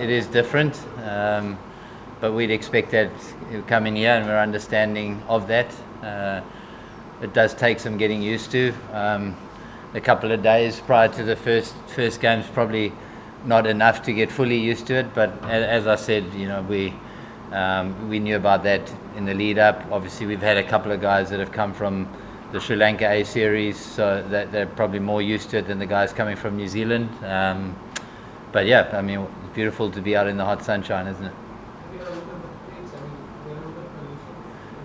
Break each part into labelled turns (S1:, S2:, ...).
S1: is different, but we'd expect that coming here, and we're understanding of that. It does take some getting used to. A couple of days prior to the first game's probably not enough to get fully used to it, but as I said, we knew about that in the lead up. Obviously, we've had a couple of guys that have come from the Sri Lanka A series, so that they're probably more used to it than the guys coming from New Zealand. But yeah, I mean, it's beautiful to be out in the hot sunshine, isn't it?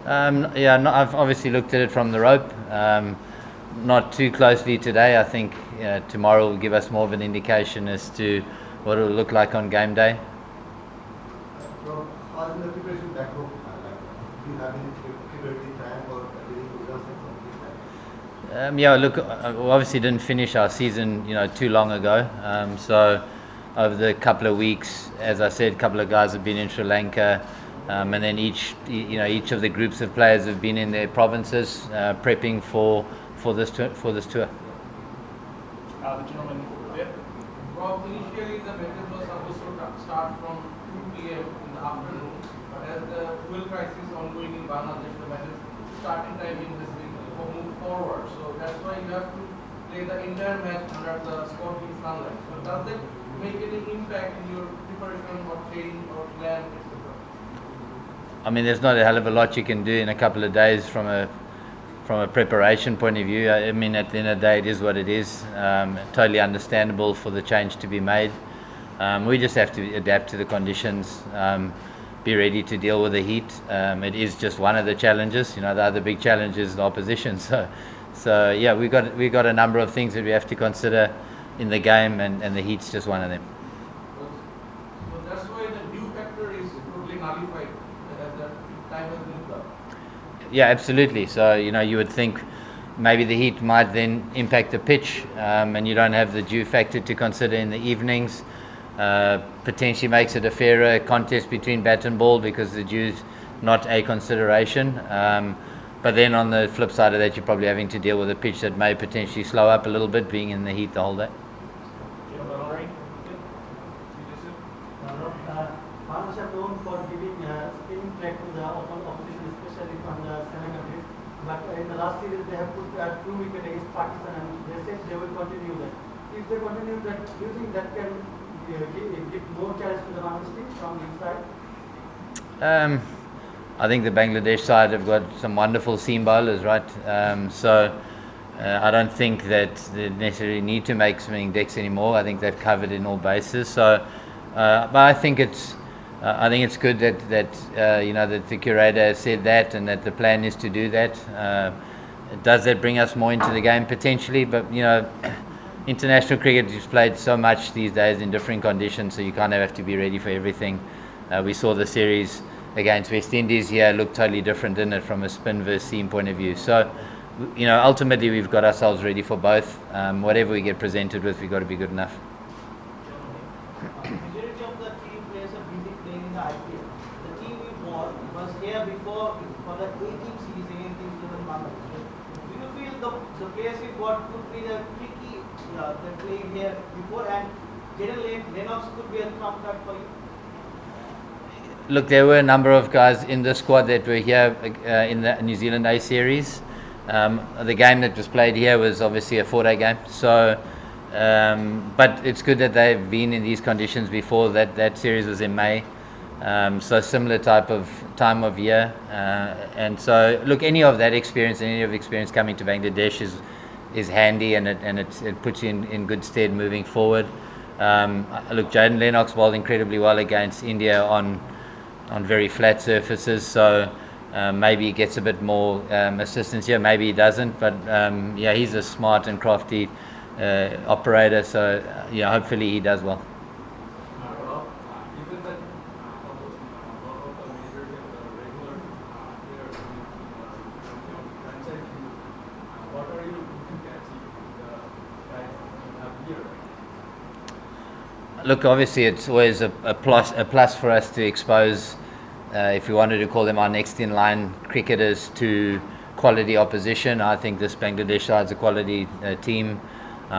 S1: I've obviously looked at it from the rope. Not too closely today. I think tomorrow will give us more of an indication as to what it will look like on game day.
S2: So, how is the preparation back home? Do you have any preparatory time or any programs or something like that?
S1: We obviously didn't finish our season, too long ago. So over the couple of weeks, as I said, a couple of guys have been in Sri Lanka, and then each of the groups of players have been in their provinces prepping for this tour.
S3: The gentleman there.
S4: Rob, initially the matches was supposed to start from 2 p.m. in the afternoon, but as the fuel crisis ongoing in Bangladesh, the matches starting time in this week will move forward. So that's why you have to play the entire match under the scorching sunlight. So does that make any impact in your preparation or training or plan, etc.?
S1: I mean, there's not a hell of a lot you can do in a couple of days from a preparation point of view. I mean, at the end of the day, it is what it is. Totally understandable for the change to be made. We just have to adapt to the conditions, be ready to deal with the heat. It is just one of the challenges. The other big challenge is the opposition. So yeah, we got a number of things that we have to consider in the game, and the heat's just one of them.
S4: So that's why the dew factor is totally nullified as the time has moved up.
S1: Yeah, absolutely. So you would think maybe the heat might then impact the pitch, and you don't have the dew factor to consider in the evenings. Potentially makes it a fairer contest between bat and ball because the dew's not a consideration. But then on the flip side of that, you're probably having to deal with a pitch that may potentially slow up a little bit, being in the heat the whole day.
S5: Bangladesh are known for giving spinning track to the opposition, especially from the semi-countries. But in the last series, they have put 2 wickets against Pakistan, and they said they will continue that. If they continue that, do you think that can give more challenge to the Bangladesh team from inside?
S1: I think the Bangladesh side have got some wonderful seam bowlers, right? So I don't think that they necessarily need to make swinging decks anymore. I think they've covered in all bases. So, but I think it's good that that the curator has said that, and that the plan is to do that. Does that bring us more into the game potentially? But international cricket is played so much these days in different conditions, so you kind of have to be ready for everything. We saw the series against West Indies here looked totally different, didn't it, from a spin versus seam point of view. So, ultimately we've got ourselves ready for both. Whatever we get presented with, we've got to be good enough.
S6: Majority of the team players are busy playing in the IPL. The team we won was here before for the A-team series against New Zealand Bangladesh. Do you feel the players we got could be the tricky, the playing here before, and Jaden Lennox could be a trump card for you?
S1: Look, there were a number of guys in the squad that were here in the New Zealand A series. The game that was played here was obviously a 4-day game. So, but it's good that they've been in these conditions before. That series was in May, so similar type of time of year. And so, look, any of experience coming to Bangladesh is handy, and it puts you in good stead moving forward. Look, Jaden Lennox bowled incredibly well against India on very flat surfaces, so maybe he gets a bit more assistance here, maybe he doesn't, but he's a smart and crafty operator, so hopefully he does well.
S3: Given that a lot of the majority of the regular players in the franchise team, what are you looking to achieve with the guys you have here?
S1: Look, obviously it's always a plus for us to expose, if we wanted to call them our next in line cricketers, to quality opposition. I think this Bangladesh side's a quality team.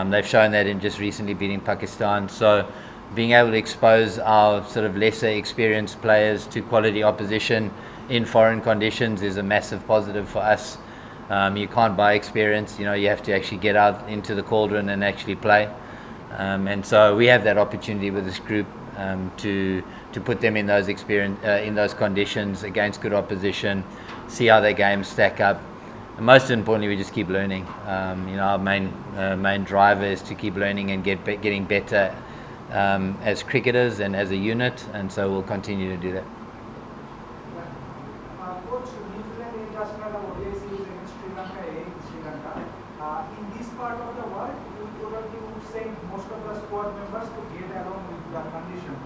S1: They've shown that in just recently beating Pakistan. So being able to expose our sort of lesser experienced players to quality opposition in foreign conditions is a massive positive for us. You can't buy experience, you have to actually get out into the cauldron and actually play. And so we have that opportunity with this group to put them in those conditions against good opposition, see how their games stack up. And most importantly, we just keep learning. Our main driver is to keep learning and getting better as cricketers and as a unit, and so we'll continue to do that.
S7: Coach, New Zealand international ODI series against Sri Lanka in Sri Lanka. In this part of the world, you probably would send most of the squad members to get along with the condition.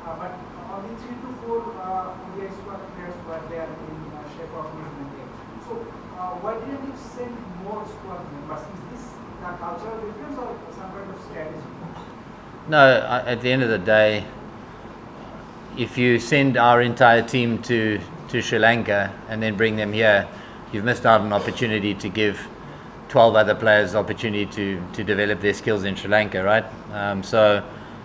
S7: But only 3 to 4 ODI squad players were there in shape of New Zealand. So, why didn't you send more squad members? Is this a cultural difference or some kind of strategy?
S1: No, at the end of the day, if you send our entire team to Sri Lanka and then bring them here, you've missed out on an opportunity to give 12 other players opportunity to develop their skills in Sri Lanka, right? So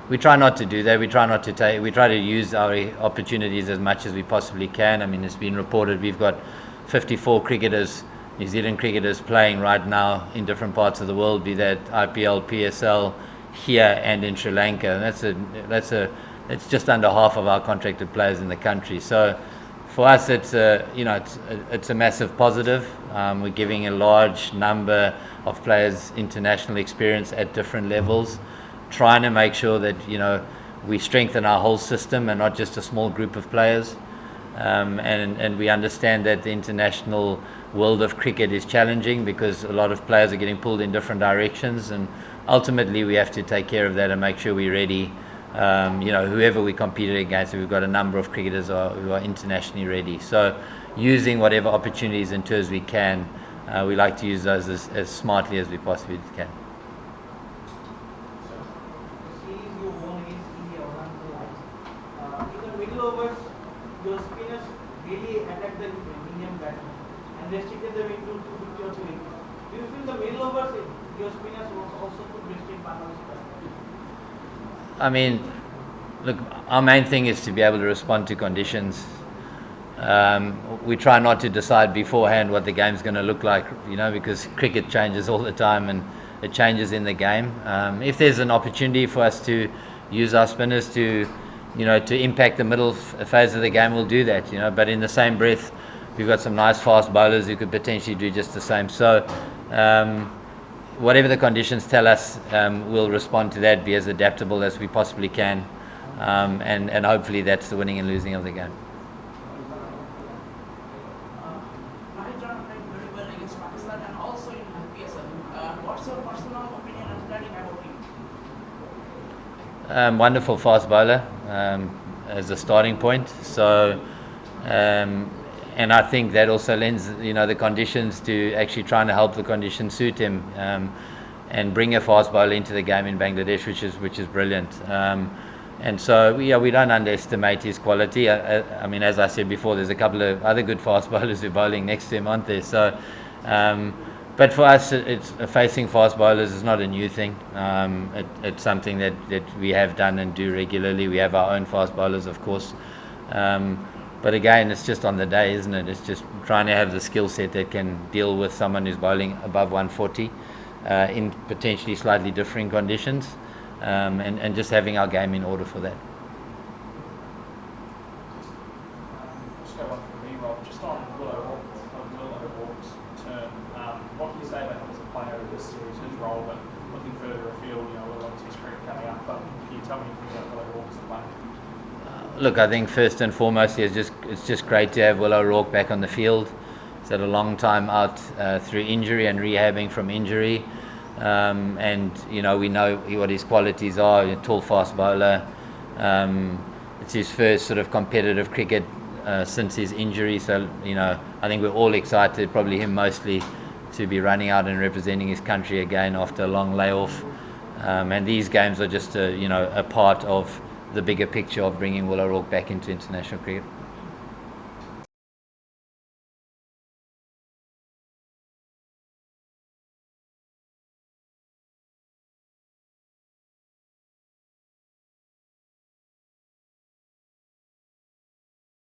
S1: we try not to do that. We try to use our opportunities as much as we possibly can. I mean, it's been reported we've got 54 cricketers, New Zealand cricketers, playing right now in different parts of the world, be that IPL, PSL, here and in Sri Lanka. And that's just under half of our contracted players in the country. So for us, it's a massive positive. We're giving a large number of players international experience at different levels, trying to make sure that we strengthen our whole system and not just a small group of players. And we understand that the international world of cricket is challenging because a lot of players are getting pulled in different directions, and ultimately we have to take care of that and make sure we're ready. Whoever we competed against, we've got a number of cricketers who are internationally ready. So using whatever opportunities and tours we can, we like to use those as smartly as we possibly can.
S6: In the middle overs, your spinners really attacked the Indian batsmen and restricted them into 250 or 280. Do you feel the middle overs, your spinners also could restrict Bangladesh batsmen?
S1: I mean, look, our main thing is to be able to respond to conditions. We try not to decide beforehand what the game's going to look like, because cricket changes all the time and it changes in the game. If there's an opportunity for us to use our spinners to impact the middle phase of the game, we'll do that, But in the same breath, we've got some nice fast bowlers who could potentially do just the same. So, whatever the conditions tell us, we'll respond to that, be as adaptable as we possibly can, and hopefully that's the winning and losing of the game.
S8: Mahindra played very well against Pakistan and also in PSL. What's your personal opinion and study about him?
S1: Wonderful fast bowler as a starting point. So, and I think that also lends, the conditions to actually trying to help the conditions suit him, and bring a fast bowler into the game in Bangladesh, which is brilliant. And so we don't underestimate his quality. I mean, as I said before, there's a couple of other good fast bowlers who are bowling next to him, aren't there? So, but for us, it's facing fast bowlers is not a new thing. It's something that we have done and do regularly. We have our own fast bowlers, of course. But again, it's just on the day, isn't it? It's just trying to have the skill set that can deal with someone who's bowling above 140 in potentially slightly differing conditions, and just having our game in order for that.
S3: Just go on from me, Rob. Just on Willow Hawke's turn, what can you say about him as a player of this series, his role, but looking further afield, with obviously his career coming up, but can you tell me anything about Willow Hawke as a player?
S1: Look, I think first and foremost, it's just great to have Will O'Rourke back on the field. He's had a long time out through injury and rehabbing from injury, and we know what his qualities are. A tall, fast bowler. It's his first sort of competitive cricket since his injury, so I think we're all excited, probably him mostly, to be running out and representing his country again after a long layoff. And these games are just a part of the bigger picture of bringing Will O'Rourke back into international cricket.